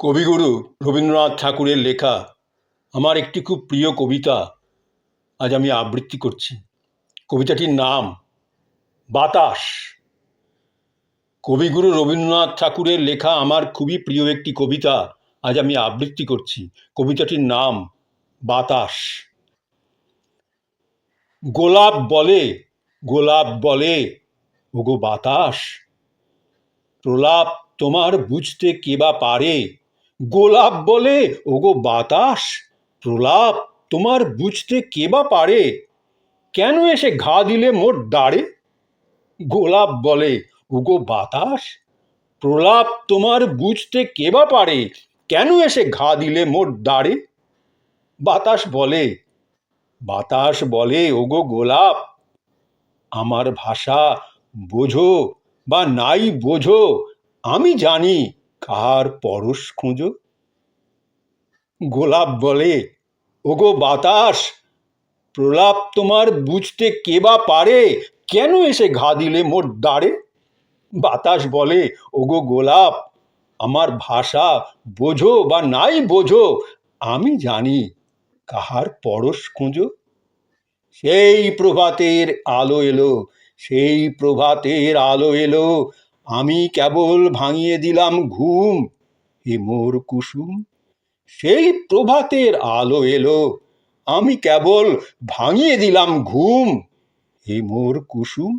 কবিগুরু রবীন্দ্রনাথ ঠাকুরের লেখা আমার একটি খুব প্রিয় কবিতা আজ আমি আবৃত্তি করছি। কবিতাটির নাম বাতাস। কবিগুরু রবীন্দ্রনাথ ঠাকুরের লেখা আমার খুবই প্রিয় একটি কবিতা আজ আমি আবৃত্তি করছি। কবিতাটির নাম বাতাস। গোলাপ বলে, গোলাপ বলে, ওগো বাতাস, প্রলাপ তোমার বুঝতে কে বা পারে। গোলাপ বলে, ওগো বাতাস, প্রলাপ তোমার বুঝতে কে বা পারে। কেন এসে ঘা দিলে মোর দাঁড়ে। গোলাপ বলে, ওগো বাতাস, প্রলাপ তোমার বুঝতে কে বা পারে। কেন এসে ঘা দিলে মোর দাঁড়ে। বাতাস বলে, বাতাস বলে, ওগো গোলাপ, আমার ভাষা বোঝো বা নাই বোঝো, আমি জানি কার পরশ খোঁজো। গোলাপ বলে, ওগো বাতাস, প্রলাপ তোমার বুঝতে কে বা পারে। কেন এসে ঘা দিলে মোর দাঁড়ে। বাতাস বলে, ওগো গোলাপ, আমার ভাষা বোঝো বা নাই বোঝো, আমি জানি কাহার পরশ খোঁজো। সেই প্রভাতের আলো এলো, সেই প্রভাতের আলো এলো, আমি কেবল ভাঙিয়ে দিলাম ঘুম, হে মোর কুসুম। সেই প্রভাতের আলো এলো, আমি কেবল ভাঙিয়ে দিলাম ঘুম, হে মোর কুসুম।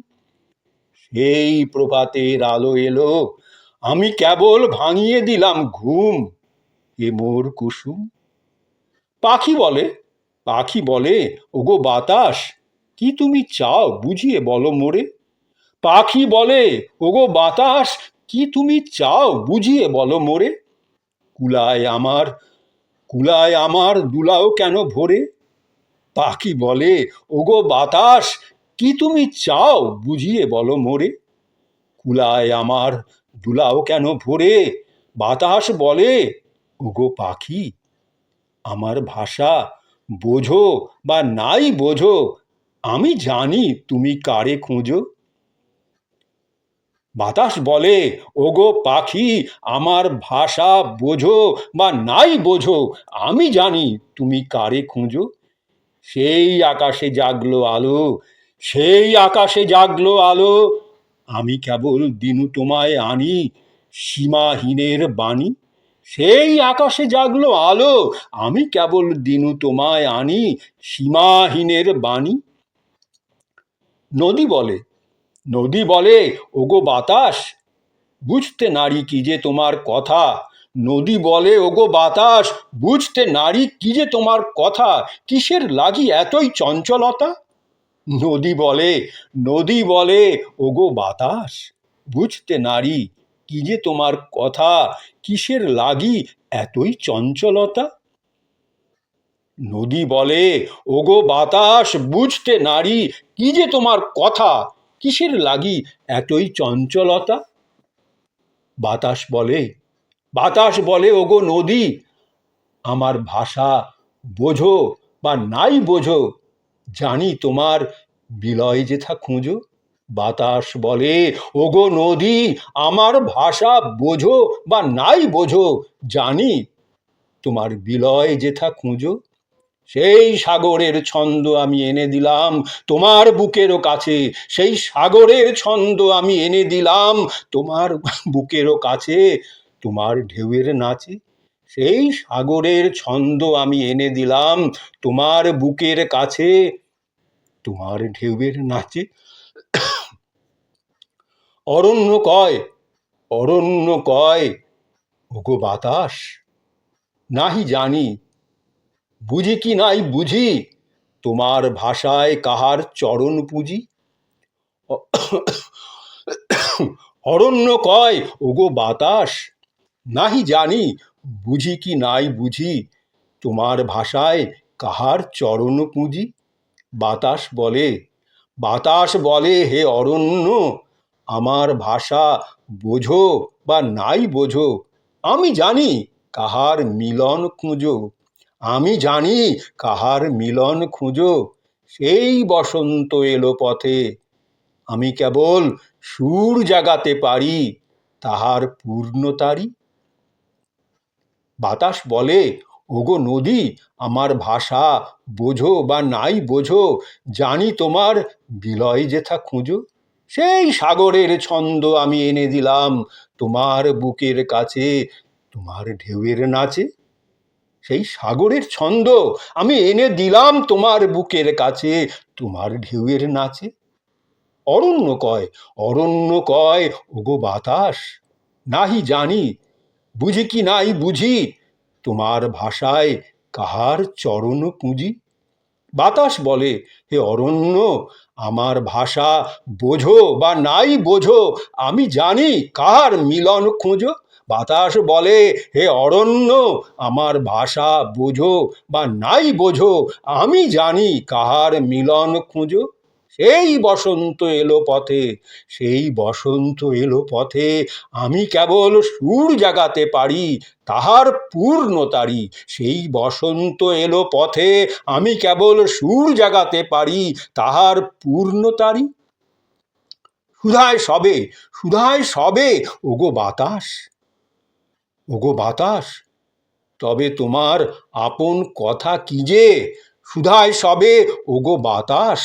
সেই প্রভাতের আলো এলো, আমি কেবল ভাঙিয়ে দিলাম ঘুম, হে মোর কুসুম। পাখি বলে, পাখি বলে, ওগো বাতাস, কি তুমি চাও বুঝিয়ে বলো মোরে। পাখি বলে, ওগো বাতাস, কি তুমি চাও বুঝিয়ে বলো মোরে। কুলায় আমার, কুলায় আমার দুলাও কেন ভরে। পাখি বলে, ওগো বাতাস, কি তুমি চাও বুঝিয়ে বলো মোরে। কুলায় আমার দুলাও কেন ভরে। বাতাস বলে, ওগো পাখি, আমার ভাষা বোঝো বা নাই বোঝো, আমি জানি তুমি কারে খোঁজো। বাতাস বলে, ওগো পাখি, আমার ভাষা বোঝো বা নাই বোঝো, আমি জানি তুমি কারে খোঁজো। সেই আকাশে জাগলো আলো, সেই আকাশে জাগলো আলো, আমি কেবল দিনু তোমায় আনি সীমাহীনের বাণী। সেই আকাশে জাগলো আলো, আমি কেবল দিনু তোমায় আনি সীমাহীনের বাণী। নদী বলে, নদী বলে, ওগো বাতাস, বুঝতে নারী কি যে তোমার কথা। নদী বলে, ওগো বাতাস, বুঝতে নারী কি যে তোমার কথা, কিসের লাগি এতই চঞ্চলতা। নদী বলে, নদী বলে, ওগো বাতাস, বুঝতে নারী কি যে তোমার কথা, কিসের লাগি এতই চঞ্চলতা। নদী বলে, ওগো বাতাস, বুঝতে নারী কি যে তোমার কথা, কিসের লাগি এতই চঞ্চলতা। বাতাস বলে, বাতাস বলে, ওগো নদী, আমার ভাষা বোঝো বা নাই বোঝো, জানি তোমার বিলয় যেথা খুঁজো। বাতাস বলে, ওগো নদী, আমার ভাষা বোঝো বা নাই বোঝো, জানি তোমার বিলয় যেথা খুঁজো। সেই সাগরের ছন্দ আমি এনে দিলাম তোমার বুকেরও কাছে, সেই সাগরের ছন্দ আমি এনে দিলাম তোমার বুকেরও কাছে, তোমার ঢেউয়ের নাচে। সেই সাগরের ছন্দ আমি এনে দিলাম তোমার বুকের কাছে, তোমার ঢেউয়ের নাচে। অরণ্য কয়, অরণ্য কয়, ওগো বাতাস, নাহি জানি বুঝি কি নাই বুঝি, তোমার ভাষায় কাহার চরণ পুঁজি। অরণ্য কয়, ওগো বাতাস, নাহি জানি বুঝি কি নাই বুঝি, তোমার ভাষায় কাহার চরণ পুঁজি। বাতাস বলে, বাতাস বলে, হে অরণ্য, আমার ভাষা বোঝো বা নাই বোঝো, আমি জানি কাহার মিলন খুঁজো। আমি জানি কাহার মিলন খুঁজো। সেই বসন্ত এলো পথে, আমি কেবল সুর জাগাতে পারি তাহার পূর্ণতারি। বাতাস বলে, ওগো নদী, আমার ভাষা বোঝো বা নাই বোঝো, জানি তোমার বিলয় যেথা খুঁজো। সেই সাগরের ছন্দ আমি এনে দিলাম তোমার বুকের কাছে, তোমার ঢেউয়ের নাচে। সেই সাগরের ছন্দ আমি এনে দিলাম তোমার বুকের কাছে, তোমার ঢেউয়ের নাচে। অরণ্য কয়, অরণ্য কয়, ওগো বাতাস, নাহি জানি, বুঝি কি নাই বুঝি, তোমার ভাষায় কাহার চরণ পুঁজি। বাতাস বলে, হে অরণ্য, আমার ভাষা বোঝো বা নাই বোঝো, আমি জানি কার মিলন খোঁজো। বাতাস বলে, হে অরণ্য, আমার ভাষা বোঝো বা নাই বোঝো, আমি জানি কাহার মিলন খোঁজো। সেই বসন্ত এলো পথে, সেই বসন্ত এলো পথে, আমি কেবল সুর জাগাতে পারি তাহার পূর্ণতারি। সেই বসন্ত এলো পথে, আমি কেবল সুর জাগাতে পারি তাহার পূর্ণতারি। সুধায় সবে, সুধায় সবে, ওগো বাতাস, ওগো বাতাস, তবে তোমার আপন কথা কি যে। সুধায় সবে, ওগো বাতাস,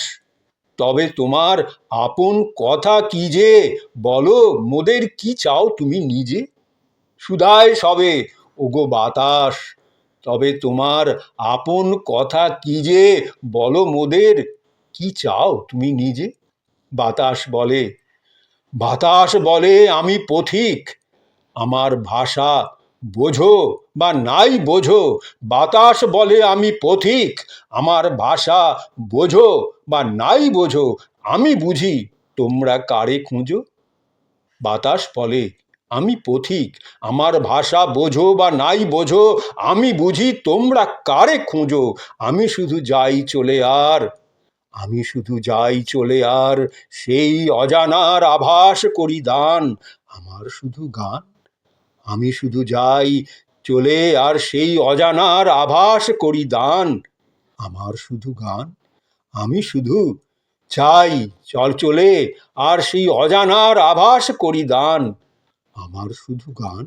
তবে তোমার আপন কথা কি যে, বলো মোদের কি চাও তুমি নিজে। সুধায় সবে, ওগো বাতাস, তবে তোমার আপন কথা কি যে, বলো মোদের কি চাও তুমি নিজে। বাতাস বলে, বাতাস বলে, আমি পথিক, আমার ভাষা বোঝো বা নাই বোঝো। বাতাস বলে, আমি পথিক, আমার ভাষা বোঝো বা নাই বোঝো, আমি বুঝি তোমরা কারে খুঁজো। বাতাস বলে, আমি পথিক, আমার ভাষা বোঝো বা নাই বোঝো, আমি বুঝি তোমরা কারে খুঁজো। আমি শুধু যাই চলে আর, আমি শুধু যাই চলে আর, সেই অজানার আভাস করি দান, আমার শুধু গান। আমি শুধু যাই চলে আর সেই অজানার আভাস করি দান, আমার শুধু গান। আমি শুধু চাই চল চলে আর সেই অজানার আভাস করি দান, আমার শুধু গান।